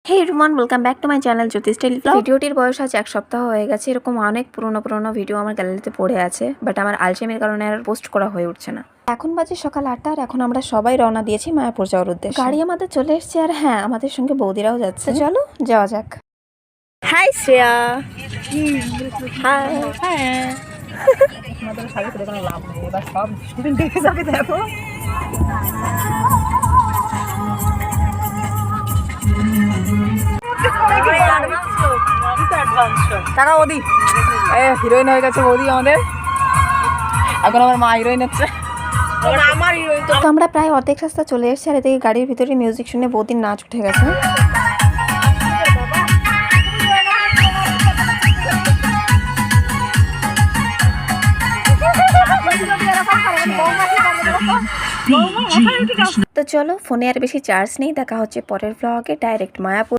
Hey everyone, welcome back to my channel Jyoti style blog. ভিডিওটির বয়স আজ 1 সপ্তাহ হয়ে গেছে। এরকম অনেক পুরনো ভিডিও আমার গ্যালারিতে পড়ে আছে, বাট আমার আলসেমির কারণে আর পোস্ট করা হয়ে উঠছে না। এখন বাজে সকাল 8টা আর এখন আমরা সবাই রওনা দিয়েছি মায়াপুর যাওয়ার উদ্দেশ্যে। গাড়ি আমাদের চলে এসেছে আর হ্যাঁ, আমাদের সঙ্গে বৌদিরাও যাচ্ছে। চলো যাওয়া যাক। হাই শ্রেয়া। হাই। হ্যাঁ, আমাদের সাথে করে কোনো লাভ নেই, এবার সব স্টুডেন্ট দেখে যাবে। দেখো টাকা বৌদি হিরোইন হয়ে গেছে। বৌদি আমাদের এখন আমার মা হিরোইন হচ্ছে। তো আমরা প্রায় অর্ধেক রাস্তা চলে এসেছি আর এদিকে গাড়ির ভিতরে মিউজিক শুনে বৌদির নাচ উঠে গেছে। তো চলো, ফোনে আর বেশি চার্জ নেই, দেখা হচ্ছে পরের ব্লগে। ডাইরেক্ট মায়াপুর।